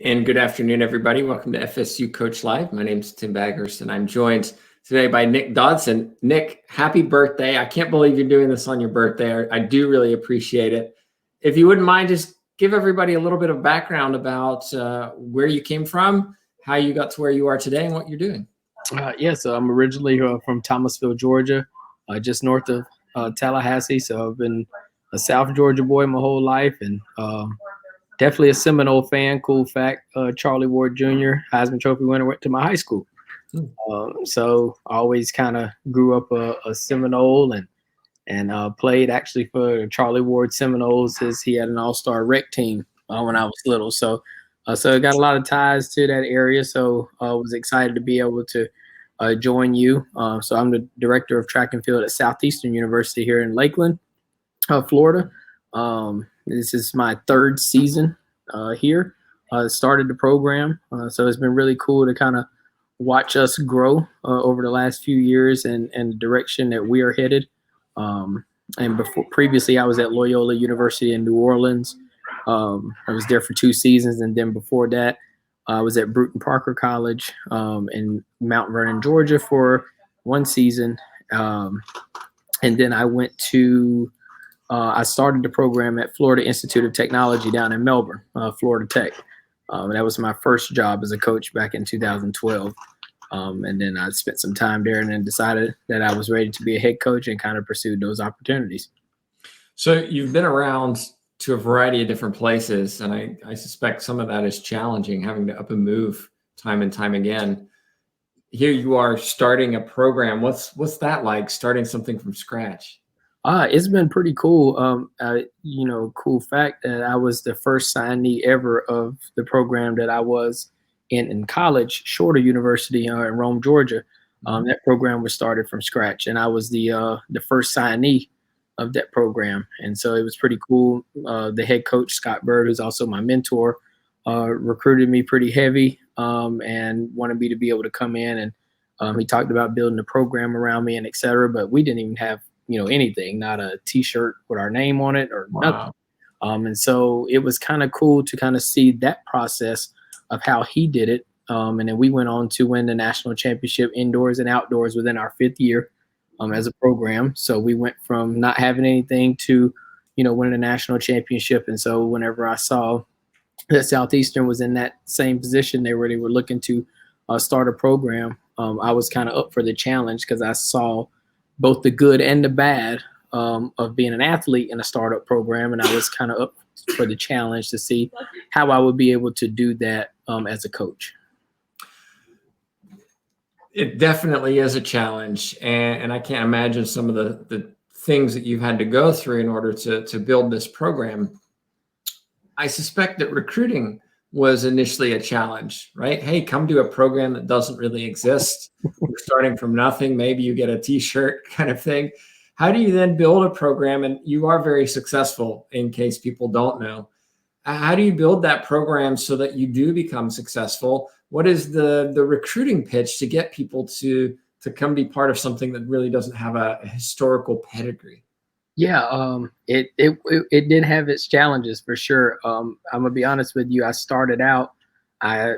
And good afternoon, everybody. Welcome to FSU Coach Live. My name is Tim Baghurst, and I'm joined today by Nick Dodson. Nick, happy birthday. I can't believe you're doing this on your birthday. I do really appreciate it. If you wouldn't mind, just give everybody a little bit of background about where you came from, how you got to where you are today, and what you're doing. So I'm originally from Thomasville, Georgia, just north of Tallahassee. So I've been a South Georgia boy my whole life, and definitely a Seminole fan. Cool fact: Charlie Ward Jr., Heisman Trophy winner, went to my high school. So I always kind of grew up a Seminole and played actually for Charlie Ward Seminoles, as he had an all-star rec team when I was little. So I got a lot of ties to that area. So I was excited to be able to join you. So I'm the director of track and field at Southeastern University here in Lakeland, Florida. This is my third season here. Started the program. So it's been really cool to kind of watch us grow over the last few years and the direction that we are headed. And previously I was at Loyola University in New Orleans. I was there for 2 seasons, and then before that, I was at Bruton Parker College in Mount Vernon, Georgia, for 1 season, and then I went to. I started the program at Florida Institute of Technology down in Melbourne, Florida Tech. That was my first job as a coach back in 2012. And then I spent some time there and then decided that I was ready to be a head coach and kind of pursued those opportunities. So you've been around to a variety of different places, and I suspect some of that is challenging, having to up and move time and time again. Here you are starting a program. What's that like, starting something from scratch? It's been pretty cool. Cool fact that I was the first signee ever of the program that I was in college, Shorter University in Rome, Georgia. That program was started from scratch, and I was the first signee of that program. And so it was pretty cool. The head coach, Scott Bird, who's also my mentor, recruited me pretty heavy and wanted me to be able to come in. And he talked about building a program around me and et cetera, but we didn't even have anything, not a T-shirt with our name on it or nothing. And so it was kind of cool to kind of see that process of how he did it. And then we went on to win the national championship indoors and outdoors within our 5th year as a program. So we went from not having anything to, winning a national championship. And so whenever I saw that Southeastern was in that same position, they were looking to start a program, I was kind of up for the challenge because I saw both the good and the bad of being an athlete in a startup program. And I was kind of up for the challenge to see how I would be able to do that as a coach. It definitely is a challenge. And I can't imagine some of the things that you've had to go through in order to build this program. I suspect that recruiting was initially a challenge, right? Hey, come to a program that doesn't really exist. We're starting from nothing. Maybe you get a T-shirt kind of thing. How do you then build a program? And you are very successful, in case people don't know. How do you build that program so that you do become successful? What is the recruiting pitch to get people to come be part of something that really doesn't have a historical pedigree? Yeah, it did have its challenges for sure. I'm gonna be honest with you. I started out, I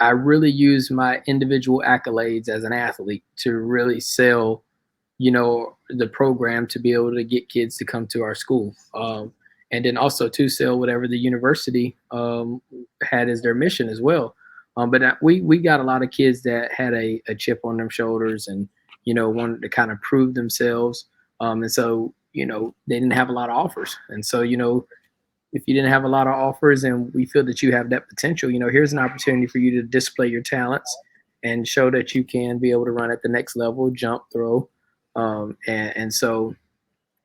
really used my individual accolades as an athlete to really sell, the program to be able to get kids to come to our school, and then also to sell whatever the university had as their mission as well. But we got a lot of kids that had a chip on their shoulders and wanted to kind of prove themselves, and so. They didn't have a lot of offers. And so, if you didn't have a lot of offers and we feel that you have that potential, here's an opportunity for you to display your talents and show that you can be able to run at the next level, jump, throw. And so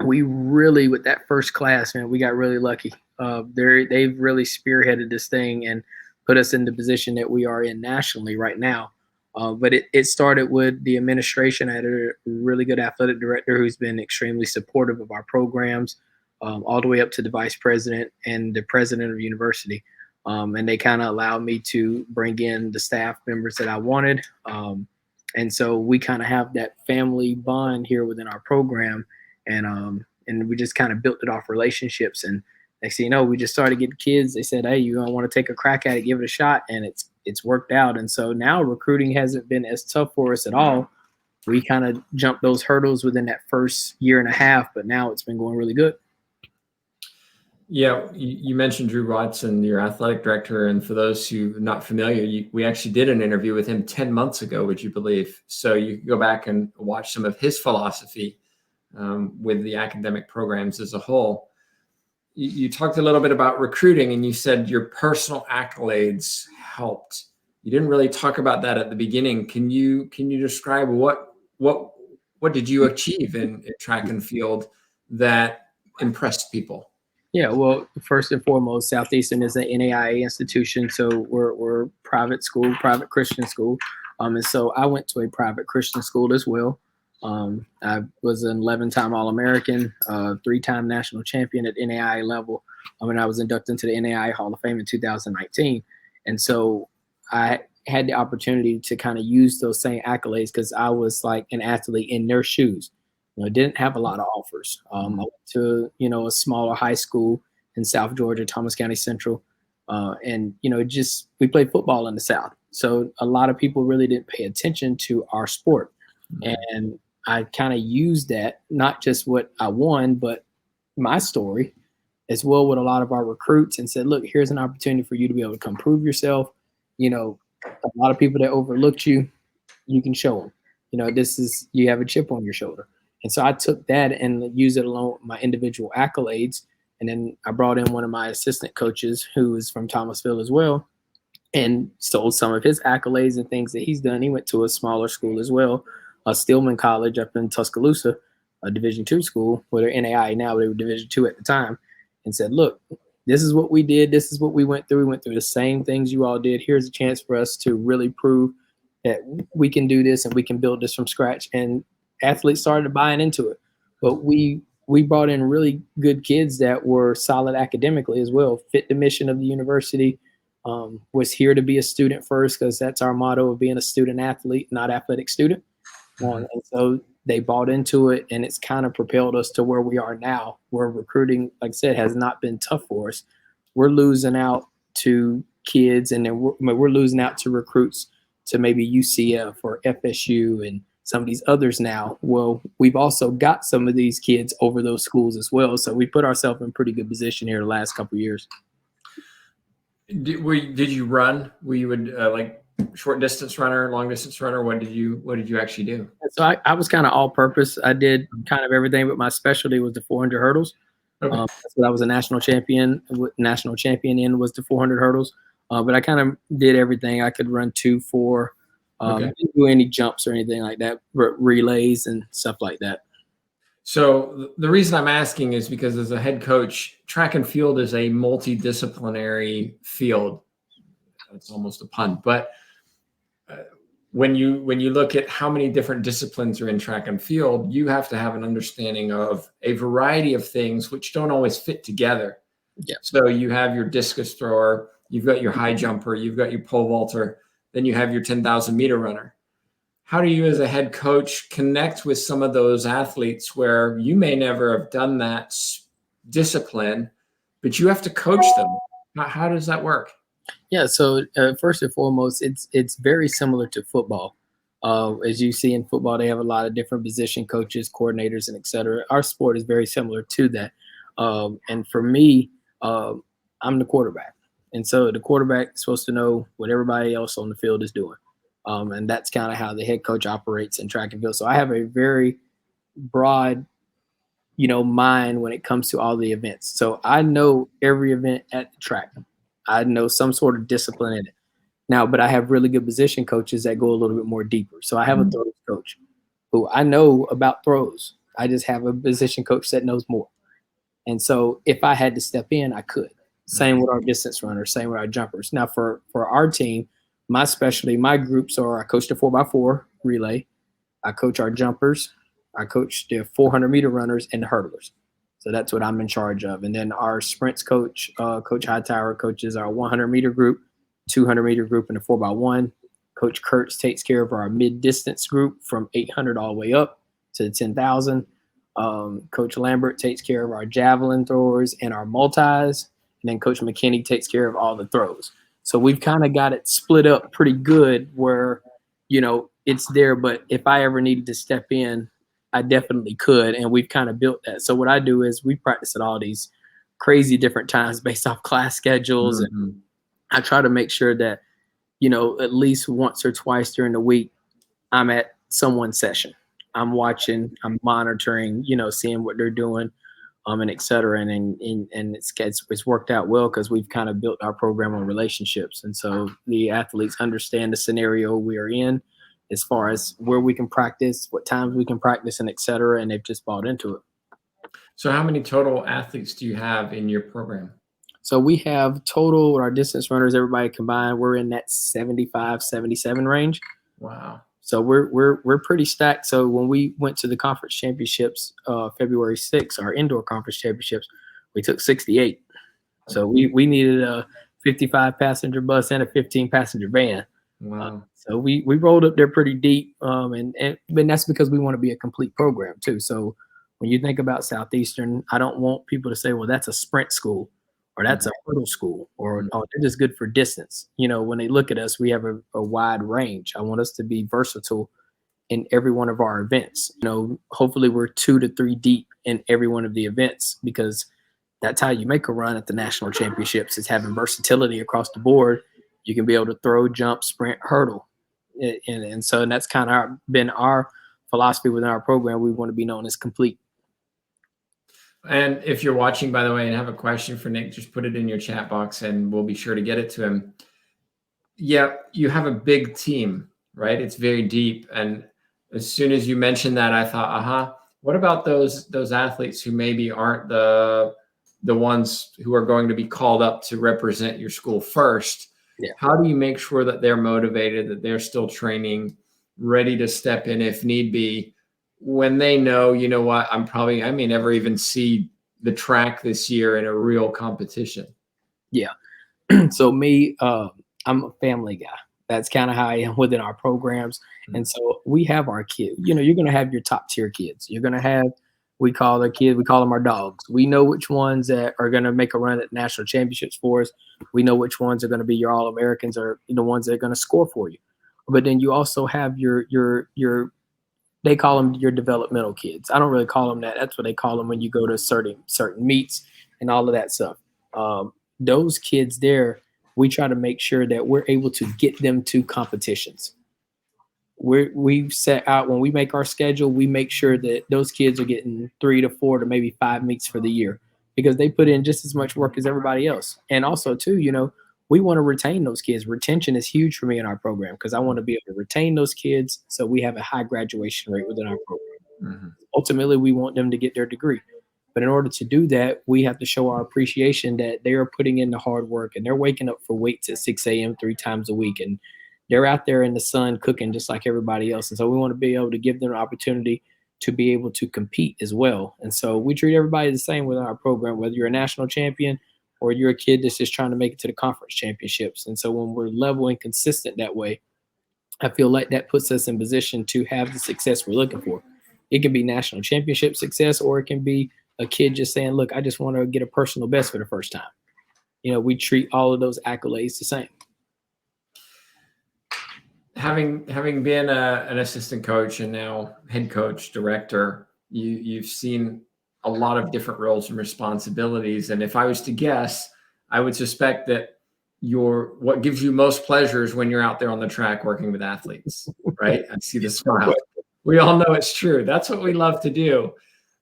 we really, with that first class, man, we got really lucky. They've really spearheaded this thing and put us in the position that we are in nationally right now. But it started with the administration. I had a really good athletic director who's been extremely supportive of our programs, all the way up to the vice president and the president of the university. And they kind of allowed me to bring in the staff members that I wanted. And so we kind of have that family bond here within our program. And we just kind of built it off relationships. And next thing you know, we just started getting kids. They said, hey, you don't want to take a crack at it, give it a shot. And it's worked out. And so now recruiting hasn't been as tough for us at all. We kind of jumped those hurdles within that first year and a half, but now it's been going really good. Yeah, you mentioned Drew Dodson, your athletic director, and for those who are not familiar, we actually did an interview with him 10 months ago, would you believe? So you can go back and watch some of his philosophy with the academic programs as a whole. You talked a little bit about recruiting, and you said your personal accolades helped. You didn't really talk about that at the beginning. Can you describe what did you achieve in track and field that impressed people? Yeah, well, first and foremost, Southeastern is an NAIA institution, so we're private school, private Christian school, and so I went to a private Christian school as well. I was an 11-time All-American, 3-time national champion at NAIA level. And I was inducted into the NAIA Hall of Fame in 2019, and so I had the opportunity to kind of use those same accolades because I was like an athlete in their shoes. Didn't have a lot of offers. I went to, a smaller high school in South Georgia, Thomas County Central. And, we played football in the South. So a lot of people really didn't pay attention to our sport. And I kind of used that, not just what I won, but my story as well with a lot of our recruits and said, look, here's an opportunity for you to be able to come prove yourself. A lot of people that overlooked you, you can show them, you have a chip on your shoulder. And so I took that and used it along with my individual accolades. And then I brought in one of my assistant coaches who is from Thomasville as well and sold some of his accolades and things that he's done. He went to a smaller school as well, Stillman College up in Tuscaloosa, a Division II school, where they're NAIA now, they were Division II at the time, and said, look, this is what we did. This is what we went through. We went through the same things you all did. Here's a chance for us to really prove that we can do this and we can build this from scratch. And athletes started buying into it, but we brought in really good kids that were solid academically as well, fit the mission of the university, was here to be a student first because that's our motto of being a student athlete, not athletic student. And so they bought into it, and it's kind of propelled us to where we are now, where recruiting, like I said, has not been tough for us. We're losing out to kids, and then we're losing out to recruits to maybe UCF or FSU and some of these others now. Well, we've also got some of these kids over those schools as well. So we put ourselves in pretty good position here the last couple of years. Did you run? Were you like short distance runner, long distance runner? What did you actually do? So I was kind of all purpose. I did kind of everything, but my specialty was the 400 hurdles. Okay. That's what I was a national champion. National champion in was the 400 hurdles. But I kind of did everything. I could run 2, 4. Didn't do any jumps or anything like that, relays and stuff like that. So the reason I'm asking is because as a head coach, track and field is a multidisciplinary field. It's almost a pun, but when you look at how many different disciplines are in track and field, you have to have an understanding of a variety of things which don't always fit together. Yeah. So you have your discus thrower, you've got your high jumper, you've got your pole vaulter, then you have your 10,000 meter runner. How do you as a head coach connect with some of those athletes where you may never have done that discipline, but you have to coach them? How does that work? Yeah, so first and foremost, it's very similar to football. As you see in football, they have a lot of different position coaches, coordinators, and et cetera. Our sport is very similar to that. And for me, I'm the quarterback. And so the quarterback is supposed to know what everybody else on the field is doing. And that's kind of how the head coach operates in track and field. So I have a very broad, mind when it comes to all the events. So I know every event at the track. I know some sort of discipline in it. Now, but I have really good position coaches that go a little bit more deeper. So I have a throws coach who I know about throws. I just have a position coach that knows more. And so if I had to step in, I could. Same with our distance runners, same with our jumpers. Now for our team, my specialty, my groups are I coach the 4x4 relay. I coach our jumpers. I coach the 400 meter runners and the hurdlers. So that's what I'm in charge of. And then our sprints coach, Coach Hightower, coaches our 100 meter group, 200 meter group, and the 4x1. Coach Kurtz takes care of our mid distance group from 800 all the way up to 10,000. Coach Lambert takes care of our javelin throwers and our multis, and then Coach McKinney takes care of all the throws. So we've kind of got it split up pretty good where, it's there. But if I ever needed to step in, I definitely could. And we've kind of built that. So what I do is we practice at all these crazy different times based off class schedules. Mm-hmm. And I try to make sure that, at least once or twice during the week, I'm at someone's session. I'm watching, I'm monitoring, seeing what they're doing, and et cetera. And it's worked out well because we've kind of built our program on relationships. And so the athletes understand the scenario we are in as far as where we can practice, what times we can practice, and et cetera. And they've just bought into it. So how many total athletes do you have in your program? So we have total, our distance runners, everybody combined, we're in that 75, 77 range. Wow. So we're pretty stacked. So when we went to the conference championships, February 6th, our indoor conference championships, we took 68. So we needed a 55 passenger bus and a 15 passenger van. Wow. So we rolled up there pretty deep. And that's because we want to be a complete program too. So when you think about Southeastern, I don't want people to say, well, that's a sprint school or that's a hurdle school or oh, they're just good for distance. When they look at us, we have a wide range. I want us to be versatile in every one of our events. Hopefully we're 2 to 3 deep in every one of the events because that's how you make a run at the national championships is having versatility across the board. You can be able to throw, jump, sprint, hurdle. And so that's kind of been our philosophy within our program. We want to be known as complete. And if you're watching, by the way, and have a question for Nick, just put it in your chat box and we'll be sure to get it to him. Yeah, you have a big team, right? It's very deep. And as soon as you mentioned that, I thought, what about those athletes who maybe aren't the ones who are going to be called up to represent your school first? Yeah. How do you make sure that they're motivated, that they're still training, ready to step in if need be, when they know, what, I may never even see the track this year in a real competition? Yeah. So me, I'm a family guy. That's kind of how I am within our programs. And so we have our kids, you're going to have your top tier kids. You're going to have, we call them our dogs. We know which ones that are going to make a run at national championships for us. We know which ones are going to be your All-Americans or the ones that are going to score for you. But then you also have your they call them your developmental kids. I don't really call them that. That's what they call them when you go to certain meets and all of that stuff. Those kids there, we try to make sure that we're able to get them to competitions. We've set out when we make our schedule, we make sure that those kids are getting 3 to 4 to maybe 5 meets for the year because they put in just as much work as everybody else. And also too, we want to retain those kids. Retention is huge for me in our program because I want to be able to retain those kids so we have a high graduation rate within our program. Mm-hmm. Ultimately, we want them to get their degree. But in order to do that, we have to show our appreciation that they are putting in the hard work and they're waking up for weights at 6 a.m. 3 times a week. And they're out there in the sun cooking just like everybody else. And so we want to be able to give them an opportunity to be able to compete as well. And so we treat everybody the same within our program, whether you're a national champion or you're a kid that's just trying to make it to the conference championships. And so when we're level and consistent that way, I feel like that puts us in position to have the success we're looking for. It can be national championship success, or it can be a kid just saying, look, I just want to get a personal best for the first time. We treat all of those accolades the same. Having been an assistant coach and now head coach, director, you've seen a lot of different roles and responsibilities. And if I was to guess, I would suspect that what gives you most pleasure is when you're out there on the track working with athletes, right? I see the smile. We all know it's true. That's what we love to do.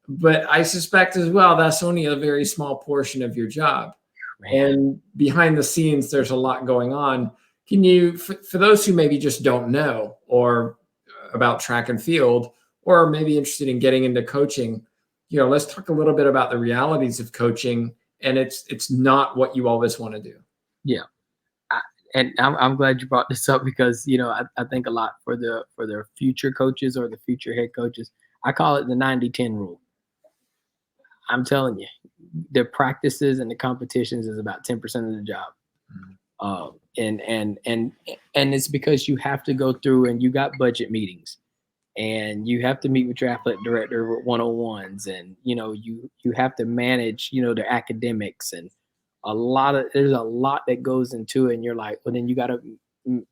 But I suspect as well, that's only a very small portion of your job. Man. And behind the scenes, there's a lot going on. Can you, for those who maybe just don't know or about track and field, or maybe interested in getting into coaching, let's talk a little bit about the realities of coaching. And it's not what you always want to do. Yeah. And I'm glad you brought this up because, I think a lot for the future coaches or the future head coaches, I call it the 90-10 rule. I'm telling you, the practices and the competitions is about 10% of the job. Mm-hmm. And it's because you have to go through and you got budget meetings and you have to meet with your athletic director with one-on-ones, and you have to manage their academics, and there's a lot that goes into it, and you're like, well, then you got to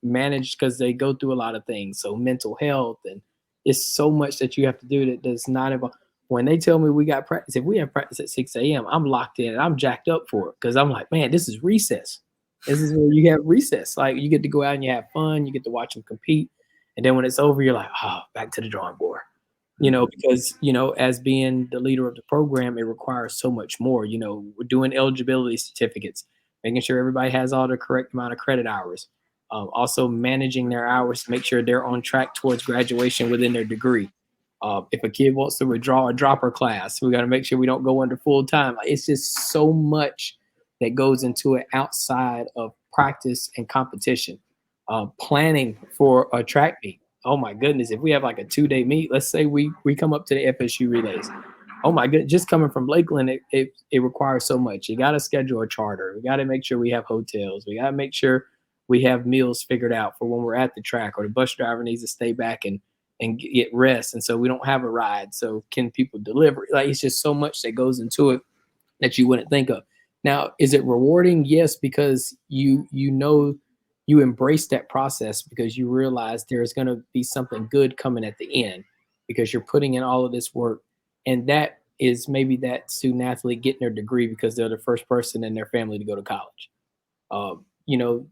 manage because they go through a lot of things, so mental health, and it's so much that you have to do that does not involve. When they tell me we got practice, if we have practice at 6 a.m., I'm locked in and I'm jacked up for it because I'm like, man, this is recess. This is where you have recess. Like, you get to go out and you have fun, you get to watch them compete, and then when it's over, you're like, oh, back to the drawing board. Because as being the leader of the program, it requires so much more. We're doing eligibility certificates, making sure everybody has all the correct amount of credit hours. Also managing their hours to make sure they're on track towards graduation within their degree. If a kid wants to withdraw a dropper class, we got to make sure we don't go under full time. It's just so much that goes into it outside of practice and competition. Planning for a track meet. Oh my goodness, if we have like a 2-day meet, let's say we come up to the FSU relays. Oh my goodness, just coming from Lakeland, it requires so much. You got to schedule a charter. We got to make sure we have hotels. We got to make sure we have meals figured out for when we're at the track, or the bus driver needs to stay back and get rest. And so we don't have a ride. So can people deliver? Like, it's just so much that goes into it that you wouldn't think of. Now, is it rewarding? Yes, because you embrace that process because you realize there's going to be something good coming at the end because you're putting in all of this work. And that is maybe that student athlete getting their degree because they're the first person in their family to go to college.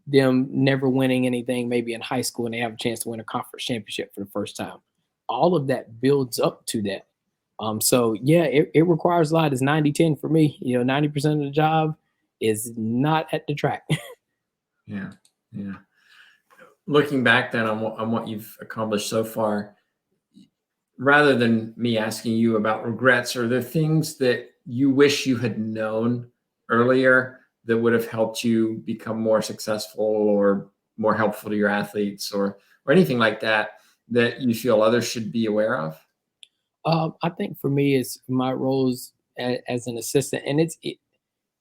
Them never winning anything maybe in high school and they have a chance to win a conference championship for the first time. All of that builds up to that. So yeah, it requires a lot. It's 90-10 for me. 90% of the job is not at the track. Yeah. Yeah. Looking back then on what you've accomplished so far, rather than me asking you about regrets, are there things that you wish you had known earlier that would have helped you become more successful or more helpful to your athletes, or anything like that you feel others should be aware of? I think for me, it's my roles as an assistant, and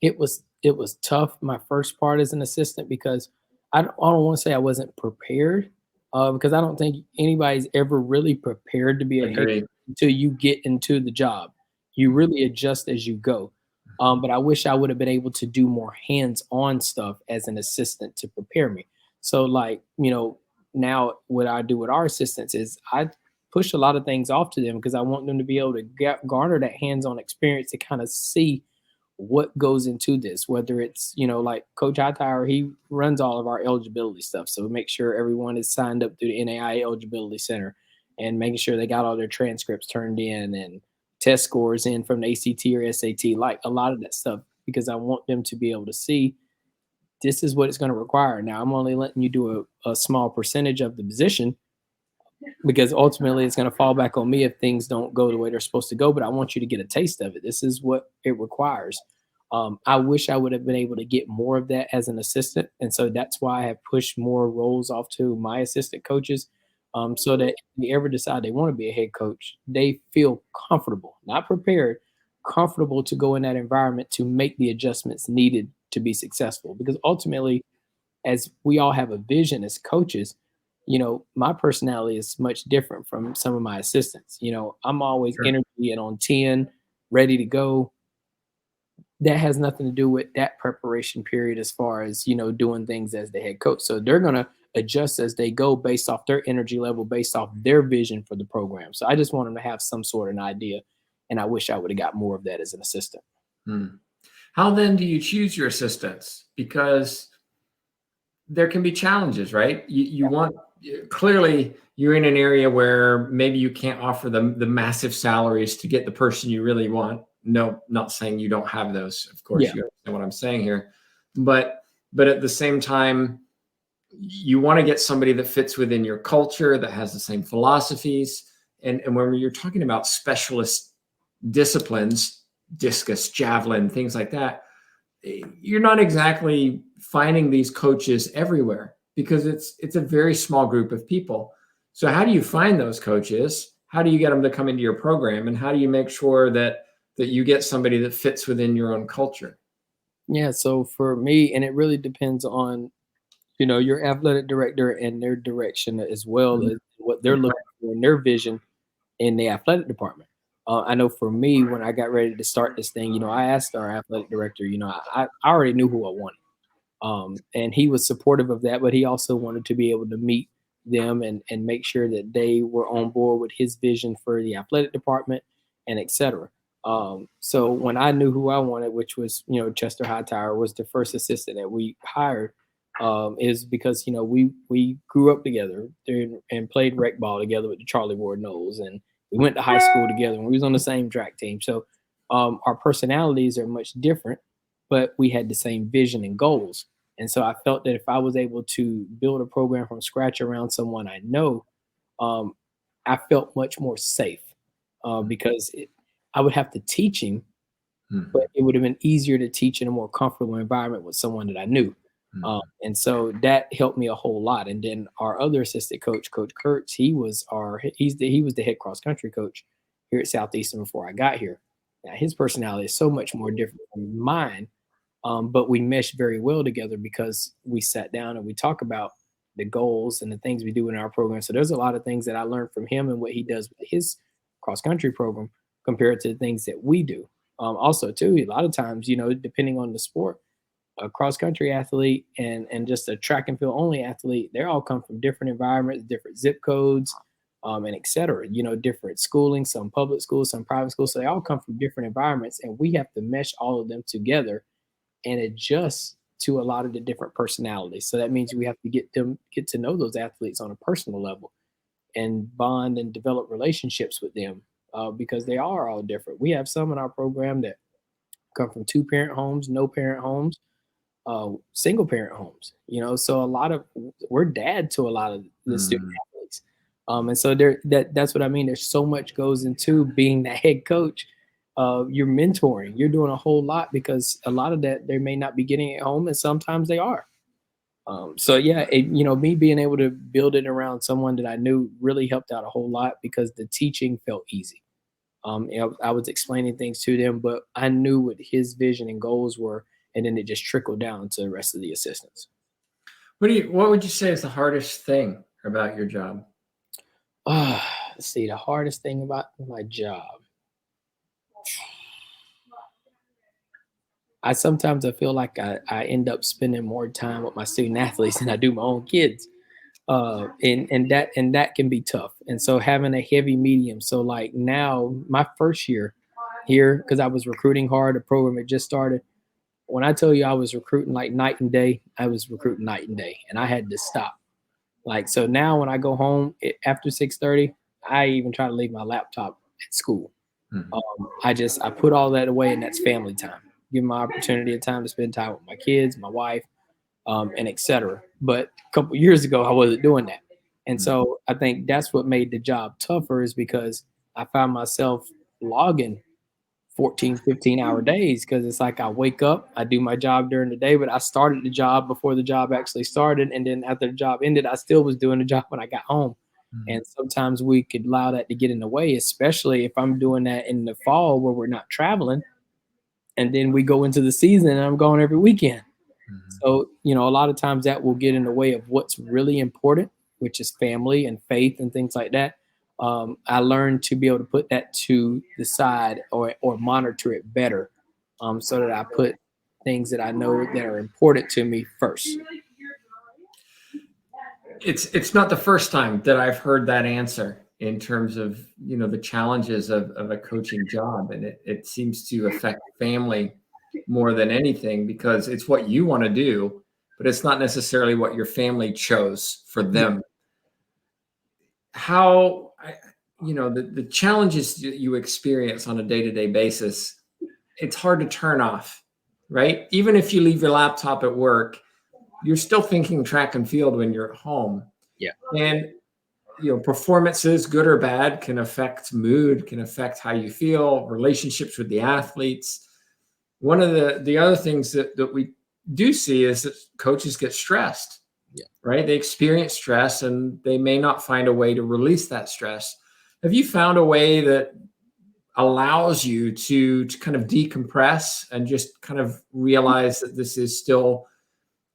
it was tough my first part as an assistant because I don't want to say I wasn't prepared, because I don't think anybody's ever really prepared to be a head Agree. coach until you get into the job. You really adjust as you go. But I wish I would have been able to do more hands-on stuff as an assistant to prepare me. So, like, now what I do with our assistants is I push a lot of things off to them because I want them to be able to garner that hands-on experience to kind of see what goes into this, whether it's, like Coach Hightower, he runs all of our eligibility stuff. So make sure everyone is signed up through the NAIA Eligibility Center and making sure they got all their transcripts turned in and test scores in from the ACT or SAT, like a lot of that stuff, because I want them to be able to see this is what it's going to require. Now, I'm only letting you do a small percentage of the position because ultimately it's going to fall back on me if things don't go the way they're supposed to go. But I want you to get a taste of it. This is what it requires. I wish I would have been able to get more of that as an assistant. And so that's why I have pushed more roles off to my assistant coaches, so that if they ever decide they want to be a head coach, they feel comfortable, not prepared, comfortable to go in that environment to make the adjustments needed to be successful. Because ultimately, as we all have a vision as coaches, my personality is much different from some of my assistants. I'm always Sure. energy and on 10, ready to go. That has nothing to do with that preparation period as far as, doing things as the head coach. So they're going to adjust as they go based off their energy level, based off their vision for the program. So I just want them to have some sort of an idea. And I wish I would have got more of that as an assistant. Hmm. How then do you choose your assistants? Because there can be challenges, right? You want, clearly you're in an area where maybe you can't offer them the massive salaries to get the person you really want. No, not saying you don't have those. Of course, Yeah. you understand what I'm saying here. But at the same time, you want to get somebody that fits within your culture, that has the same philosophies. And when you're talking about specialist disciplines, discus, javelin, things like that, you're not exactly finding these coaches everywhere because it's a very small group of people. So how do you find those coaches? How do you get them to come into your program? And how do you make sure that you get somebody that fits within your own culture? Yeah. So for me, and it really depends on, your athletic director and their direction as well Mhm. as what they're Good looking point. in their vision in the athletic department. I know for me, when I got ready to start this thing, I asked our athletic director, I already knew who I wanted. And he was supportive of that, but he also wanted to be able to meet them and make sure that they were on board with his vision for the athletic department and et cetera. So when I knew who I wanted, which was, Chester Hightower was the first assistant that we hired, is because, we grew up together and played rec ball together with the Charlie Ward Knowles, and we went to high school together and we was on the same track team. So our personalities are much different, but we had the same vision and goals. And so I felt that if I was able to build a program from scratch around someone I know, um, I felt much more safe because I would have to teach him, but it would have been easier to teach in a more comfortable environment with someone that I knew. And so that helped me a whole lot. And then our other assistant coach, Coach Kurtz, he was the head cross country coach here at Southeastern before I got here. Now his personality is so much more different from mine. But we mesh very well together because we sat down and we talk about the goals and the things we do in our program. So there's a lot of things that I learned from him and what he does with his cross country program compared to the things that we do. Also, too, a lot of times, depending on the sport, a cross country athlete and just a track and field only athlete, they all come from different environments, different zip codes, and et cetera, different schooling, some public schools, some private schools. So they all come from different environments, and we have to mesh all of them together and adjust to a lot of the different personalities. So that means we have to get to know those athletes on a personal level and bond and develop relationships with them because they are all different. We have some in our program that come from 2-parent homes, no parent homes, single parent homes, so we're dad to a lot of the student athletes. And so that's what I mean. There's so much goes into being the head coach. You're mentoring, you're doing a whole lot because a lot of that they may not be getting at home, and sometimes they are. So yeah, me being able to build it around someone that I knew really helped out a whole lot because the teaching felt easy. I was explaining things to them, but I knew what his vision and goals were, and then it just trickled down to the rest of the assistants. What would you say is the hardest thing about your job? Let's see, the hardest thing about my job. I feel like I end up spending more time with my student athletes than I do my own kids. And that can be tough. And so having a heavy medium. So like now my first year here, because I was recruiting hard, the program had just started. When I tell you I was recruiting like night and day, I was recruiting night and day, and I had to stop. Like, so now when I go home after 6:30, I even try to leave my laptop at school. I put all that away, and that's family time. Give my opportunity of time to spend time with my kids, my wife, and et cetera. But a couple years ago, I wasn't doing that. And so I think that's what made the job tougher is because I found myself logging 14, 15-hour days because it's like I wake up, I do my job during the day, but I started the job before the job actually started. And then after the job ended, I still was doing the job when I got home. And sometimes we could allow that to get in the way, especially if I'm doing that in the fall where we're not traveling. And then we go into the season and I'm gone every weekend. So, a lot of times that will get in the way of what's really important, which is family and faith and things like that. I learned to be able to put that to the side or monitor it better so that I put things that I know that are important to me first. It's not the first time that I've heard that answer in terms of, the challenges of a coaching job. And it seems to affect family more than anything because it's what you want to do, but it's not necessarily what your family chose for them. The challenges you experience on a day-to-day basis, it's hard to turn off, right? Even if you leave your laptop at work, you're still thinking track and field when you're at home. Yeah. And, performances, good or bad, can affect mood, can affect how you feel, relationships with the athletes. One of the other things that we do see is that coaches get stressed. Yeah. Right? They experience stress and they may not find a way to release that stress. Have you found a way that allows you to kind of decompress and just kind of realize that this is still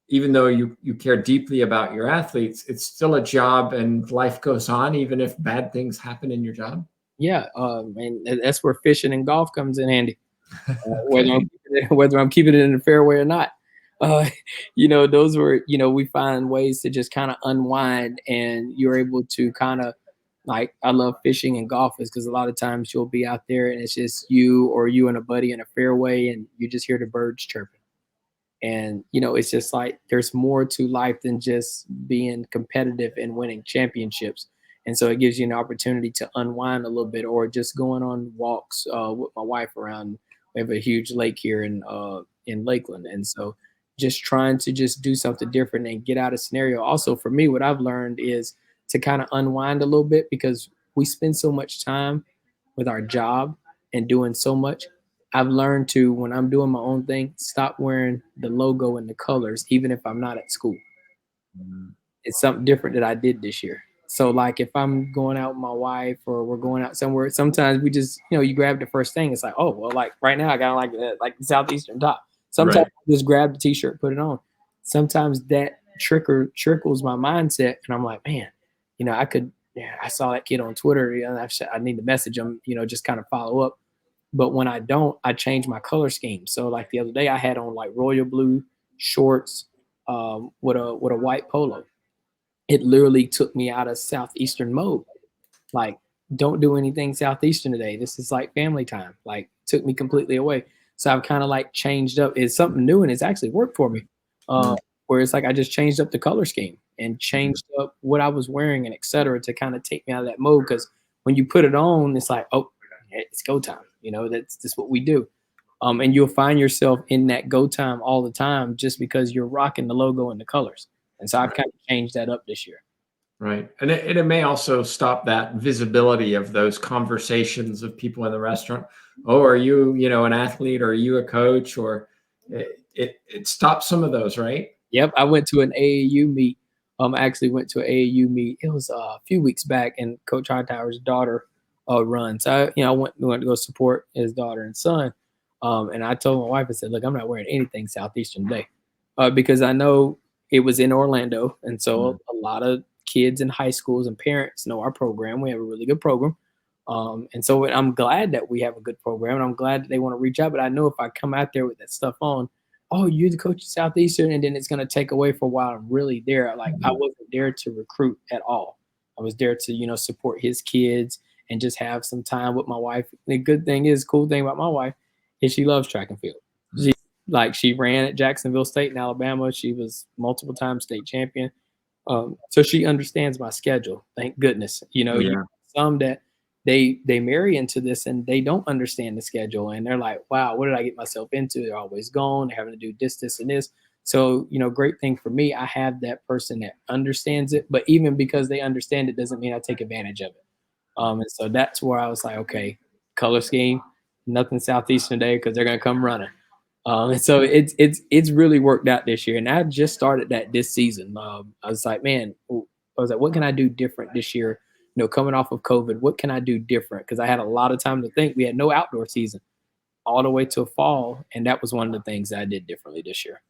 even though you care deeply about your athletes, it's still a job and life goes on, even if bad things happen in your job. Yeah, and that's where fishing and golf comes in handy. Whether Okay. whether I'm keeping it in the fairway or not. Uh, those were, we find ways to just kind of unwind, and you're able to kind of, like, I love fishing and golf is because a lot of times you'll be out there and it's just you or you and a buddy in a fairway and you just hear the birds chirping. And, it's just like there's more to life than just being competitive and winning championships. And so it gives you an opportunity to unwind a little bit, or just going on walks with my wife around. We have a huge lake here in Lakeland. And so just trying to just do something different and get out of scenario. Also, for me, what I've learned is to kind of unwind a little bit, because we spend so much time with our job and doing so much. I've learned to, when I'm doing my own thing, stop wearing the logo and the colors, even if I'm not at school. Mm. It's something different that I did this year. So, like, if I'm going out with my wife or we're going out somewhere, sometimes we just, you grab the first thing. It's like, oh, well, like right now I got like the Southeastern top. Sometimes Right. I just grab the t-shirt, put it on. Sometimes that trickles my mindset, and I'm like, man, I could. Yeah, I saw that kid on Twitter. I need to message him. Just kind of follow up. But when I don't, I change my color scheme. So, like, the other day, I had on like royal blue shorts with a white polo. It literally took me out of Southeastern mode. Like, don't do anything Southeastern today. This is like family time. Like, took me completely away. So I've kind of like changed up. It's something new, and it's actually worked for me. Uh, Mm. where it's like I just changed up the color scheme and Mhm. changed up what I was wearing and et cetera, to kind of take me out of that mode. Because when you put it on, it's like, oh, it's go time. That's what we do. And you'll find yourself in that go time all the time, just because you're rocking the logo and the colors. And so I've Right. kind of changed that up this year. Right. And it may also stop that visibility of those conversations of people in the restaurant. Oh, are you, an athlete, or are you a coach? Or it stops some of those, right? Yep, I went to an AAU meet. I actually went to an AAU meet. It was a few weeks back, and Coach Hightower's daughter runs. So I went to go support his daughter and son. And I told my wife, I said, "Look, I'm not wearing anything Southeastern today, because I know it was in Orlando, and Mm. so a lot of kids in high schools and parents know our program. We have a really good program, and so I'm glad that we have a good program, and I'm glad that they want to reach out. But I know if I come out there with that stuff on, oh, you're the coach of Southeastern, and then it's going to take away for while I'm really there. Like, I Mhm. wasn't there to recruit at all. I was there to, support his kids and just have some time with my wife. The good thing is, cool thing about my wife is she loves track and field. Mm. She ran at Jacksonville State in Alabama. She was multiple time state champion. So she understands my schedule. Thank goodness. Oh, You yeah. some that they marry into this and they don't understand the schedule, and they're like, wow, what did I get myself into? They're always gone. They're having to do this, and this. So, great thing for me, I have that person that understands it. But even because they understand it doesn't mean I take advantage of it. And so that's where I was like, okay, color scheme, nothing Southeastern today because they're gonna come running. And so it's really worked out this year, and I just started that this season. I was like, man, I was like, what can I do different this year? Coming off of COVID, what can I do different? Because I had a lot of time to think. We had no outdoor season all the way till fall, and that was one of the things that I did differently this year.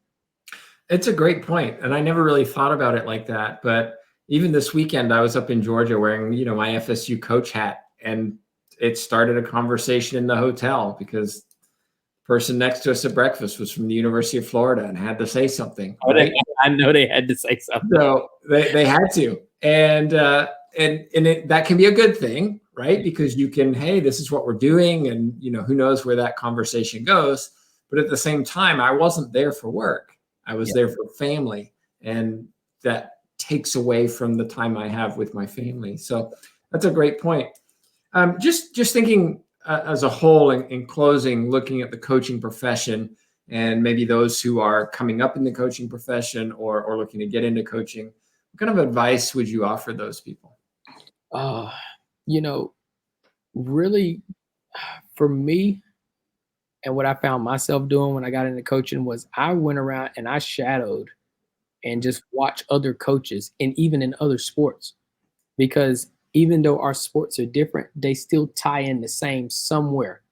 It's a great point, and I never really thought about it like that. But even this weekend, I was up in Georgia wearing, my FSU coach hat, and it started a conversation in the hotel because the person next to us at breakfast was from the University of Florida and had to say something, Oh, right? I know they had to say something. So they had to, and that can be a good thing, right? Because you can, hey, this is what we're doing, and who knows where that conversation goes. But at the same time, I wasn't there for work. I was Yeah. there for family, and that takes away from the time I have with my family. So that's a great point. Just thinking as a whole, in closing, looking at the coaching profession and maybe those who are coming up in the coaching profession or looking to get into coaching, what kind of advice would you offer those people? Uh, you know, really, for me, and what I found myself doing when I got into coaching was I went around and I shadowed and just watched other coaches, and even in other sports, because even though our sports are different, they still tie in the same somewhere.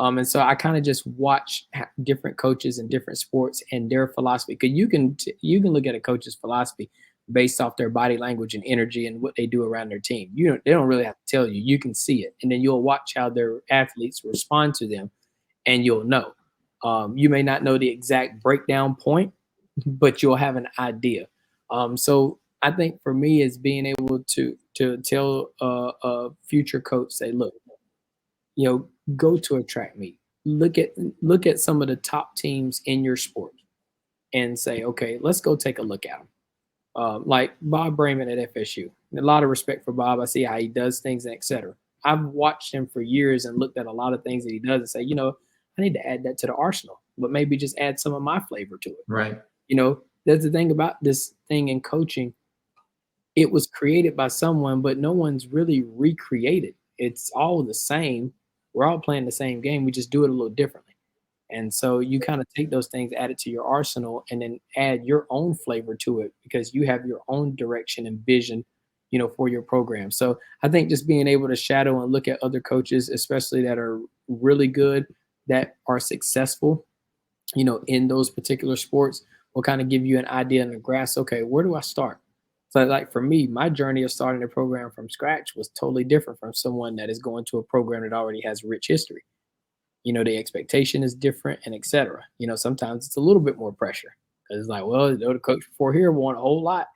And so I kind of just watch different coaches in different sports and their philosophy. Because you can look at a coach's philosophy based off their body language and energy and what they do around their team. They don't really have to tell you. You can see it, and then you'll watch how their athletes respond to them, and you'll know. You may not know the exact breakdown point, but you'll have an idea. So I think for me is being able to tell a future coach, say, look, go to a track meet, look at some of the top teams in your sport, and say, okay, let's go take a look at them. Like Bob Brayman at FSU. A lot of respect for Bob. I see how he does things, and et cetera. I've watched him for years and looked at a lot of things that he does and say, I need to add that to the arsenal, but maybe just add some of my flavor to it. Right. That's the thing about this thing in coaching. It was created by someone, but no one's really recreated. It's all the same. We're all playing the same game. We just do it a little differently. And so you kind of take those things, add it to your arsenal, and then add your own flavor to it because you have your own direction and vision, for your program. So I think just being able to shadow and look at other coaches, especially that are really good, that are successful, in those particular sports, will kind of give you an idea and a grasp. Okay, where do I start? So like for me, my journey of starting a program from scratch was totally different from someone that is going to a program that already has rich history. The expectation is different and et cetera. Sometimes it's a little bit more pressure because it's like, well, the coach before here won a whole lot.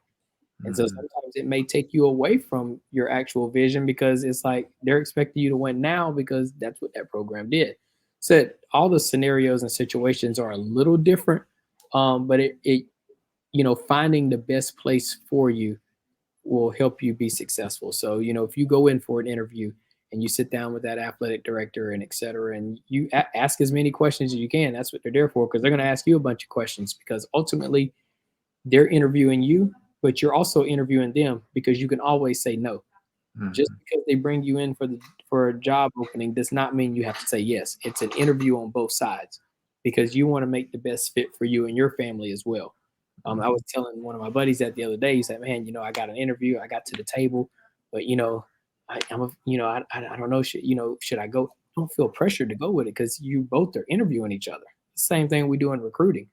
And so sometimes it may take you away from your actual vision because it's like they're expecting you to win now because that's what that program did. So all the scenarios and situations are a little different, but it finding the best place for you will help you be successful. So, if you go in for an interview and you sit down with that athletic director and et cetera, and you ask as many questions as you can, that's what they're there for, because they're going to ask you a bunch of questions because ultimately they're interviewing you, but you're also interviewing them because you can always say no. Just because they bring you in for a job opening does not mean you have to say yes. It's an interview on both sides because you want to make the best fit for you and your family as well. I was telling one of my buddies that the other day. He said, "Man, I got an interview. I got to the table, but I don't know. Should I go? Don't feel pressured to go with it because you both are interviewing each other. Same thing we do in recruiting.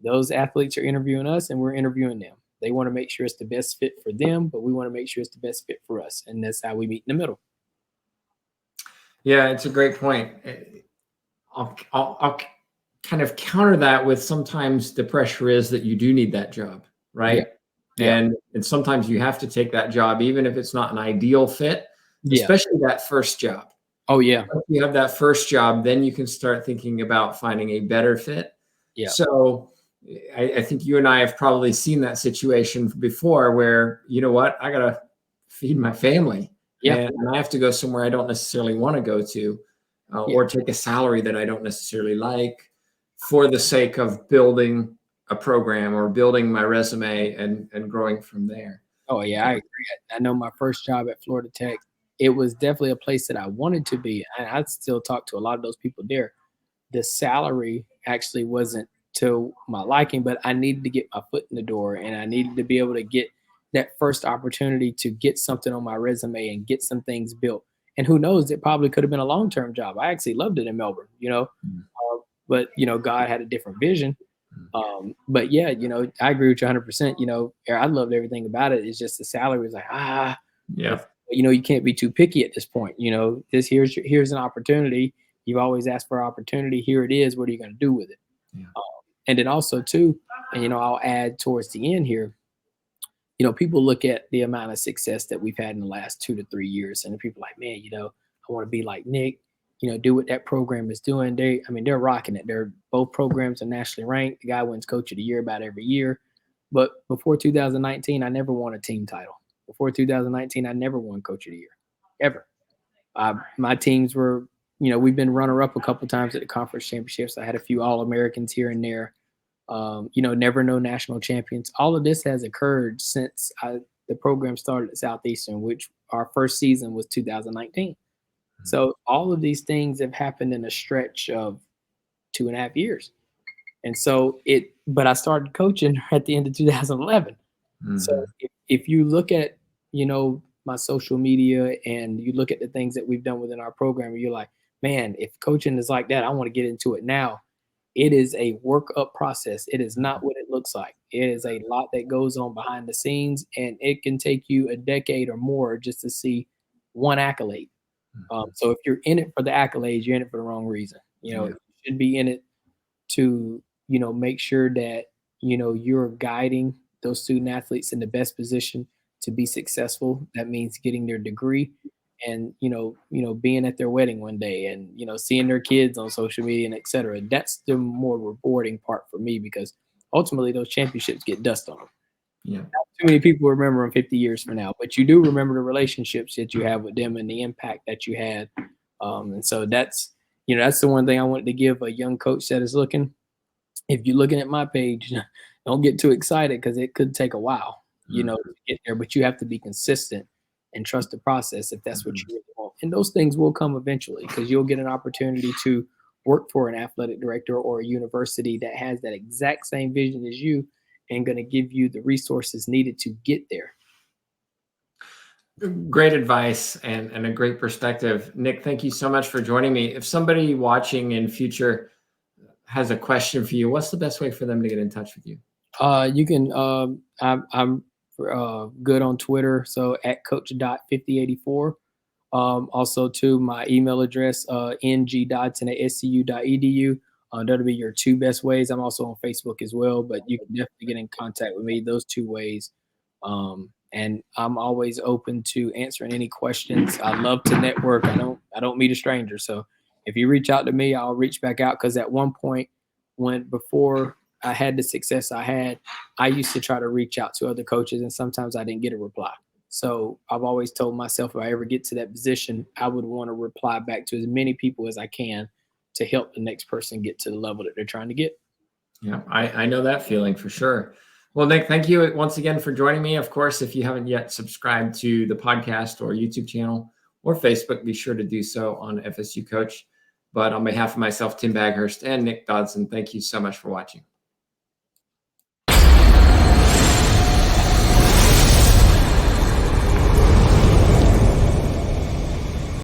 Those athletes are interviewing us, and we're interviewing them. They want to make sure it's the best fit for them, but we want to make sure it's the best fit for us, and that's how we meet in the middle." Yeah, it's a great point. I'll kind of counter that with sometimes the pressure is that you do need that job, right? Yeah. And sometimes you have to take that job, even if it's not an ideal fit, Yeah. especially that first job. Oh, yeah. If you have that first job, then you can start thinking about finding a better fit. Yeah. So I think you and I have probably seen that situation before where, you know what, I got to feed my family. Yeah. And I have to go somewhere I don't necessarily want to go to, or take a salary that I don't necessarily like for the sake of building a program or building my resume and growing from there. Oh, yeah, I agree. I know my first job at Florida Tech, it was definitely a place that I wanted to be. And I still talk to a lot of those people there. The salary actually wasn't to my liking, but I needed to get my foot in the door and I needed to be able to get that first opportunity to get something on my resume and get some things built. And who knows, it probably could have been a long-term job. I actually loved it in Melbourne, but God had a different vision. But yeah, I agree with you 100%. I loved everything about it. It's just the salary was like, yeah. You can't be too picky at this point. Here's an opportunity. You've always asked for opportunity. Here it is. What are you going to do with it? Yeah. And then also too, and I'll add towards the end here. People look at the amount of success that we've had in the last 2 to 3 years, and people are like, man, I want to be like Nick. Do what that program is doing. They're rocking it. Both programs are nationally ranked. The guy wins Coach of the Year about every year. But before 2019, I never won a team title. Before 2019, I never won Coach of the Year, ever. My teams were, we've been runner-up a couple times at the conference championships. I had a few All-Americans here and there. Never no national champions. All of this has occurred since the program started at Southeastern, which our first season was 2019. So all of these things have happened in a stretch of 2.5 years. And so but I started coaching at the end of 2011. So if you look at, my social media and you look at the things that we've done within our program, you're like, man, if coaching is like that, I want to get into it now. It is a work up process. It is not what it looks like. It is a lot that goes on behind the scenes, and it can take you a decade or more just to see one accolade. So if you're in it for the accolades, you're in it for the wrong reason. Yeah. You should be in it to, make sure that, you're guiding those student athletes in the best position to be successful. That means getting their degree and, being at their wedding one day and, seeing their kids on social media and et cetera. That's the more rewarding part for me because ultimately those championships get dust on them. Yeah. Not too many people remember them 50 years from now, but you do remember the relationships that you have with them and the impact that you had. And so that's the one thing I wanted to give a young coach that is looking. If you're looking at my page, don't get too excited because it could take a while, to get there, but you have to be consistent and trust the process if that's what you really want. And those things will come eventually because you'll get an opportunity to work for an athletic director or a university that has that exact same vision as you and going to give you the resources needed to get there. Great advice and a great perspective. Nick, thank you so much for joining me. If somebody watching in future has a question for you, what's the best way for them to get in touch with you? You can, I'm good on Twitter. So at coach.5084. Also to my email address, ngdodson@scu.edu. That'll be your two best ways. I'm also on Facebook as well, but you can definitely get in contact with me those two ways. And I'm always open to answering any questions. I love to network. I don't meet a stranger. So if you reach out to me, I'll reach back out. Cause at one point before I had the success I had, I used to try to reach out to other coaches and sometimes I didn't get a reply. So I've always told myself if I ever get to that position, I would want to reply back to as many people as I can to help the next person get to the level that they're trying to get. Yeah, I know that feeling for sure. Well, Nick, thank you once again for joining me. Of course, if you haven't yet subscribed to the podcast or YouTube channel or Facebook, be sure to do so on FSU Coach. But on behalf of myself, Tim Baghurst, and Nick Dodson, thank you so much for watching.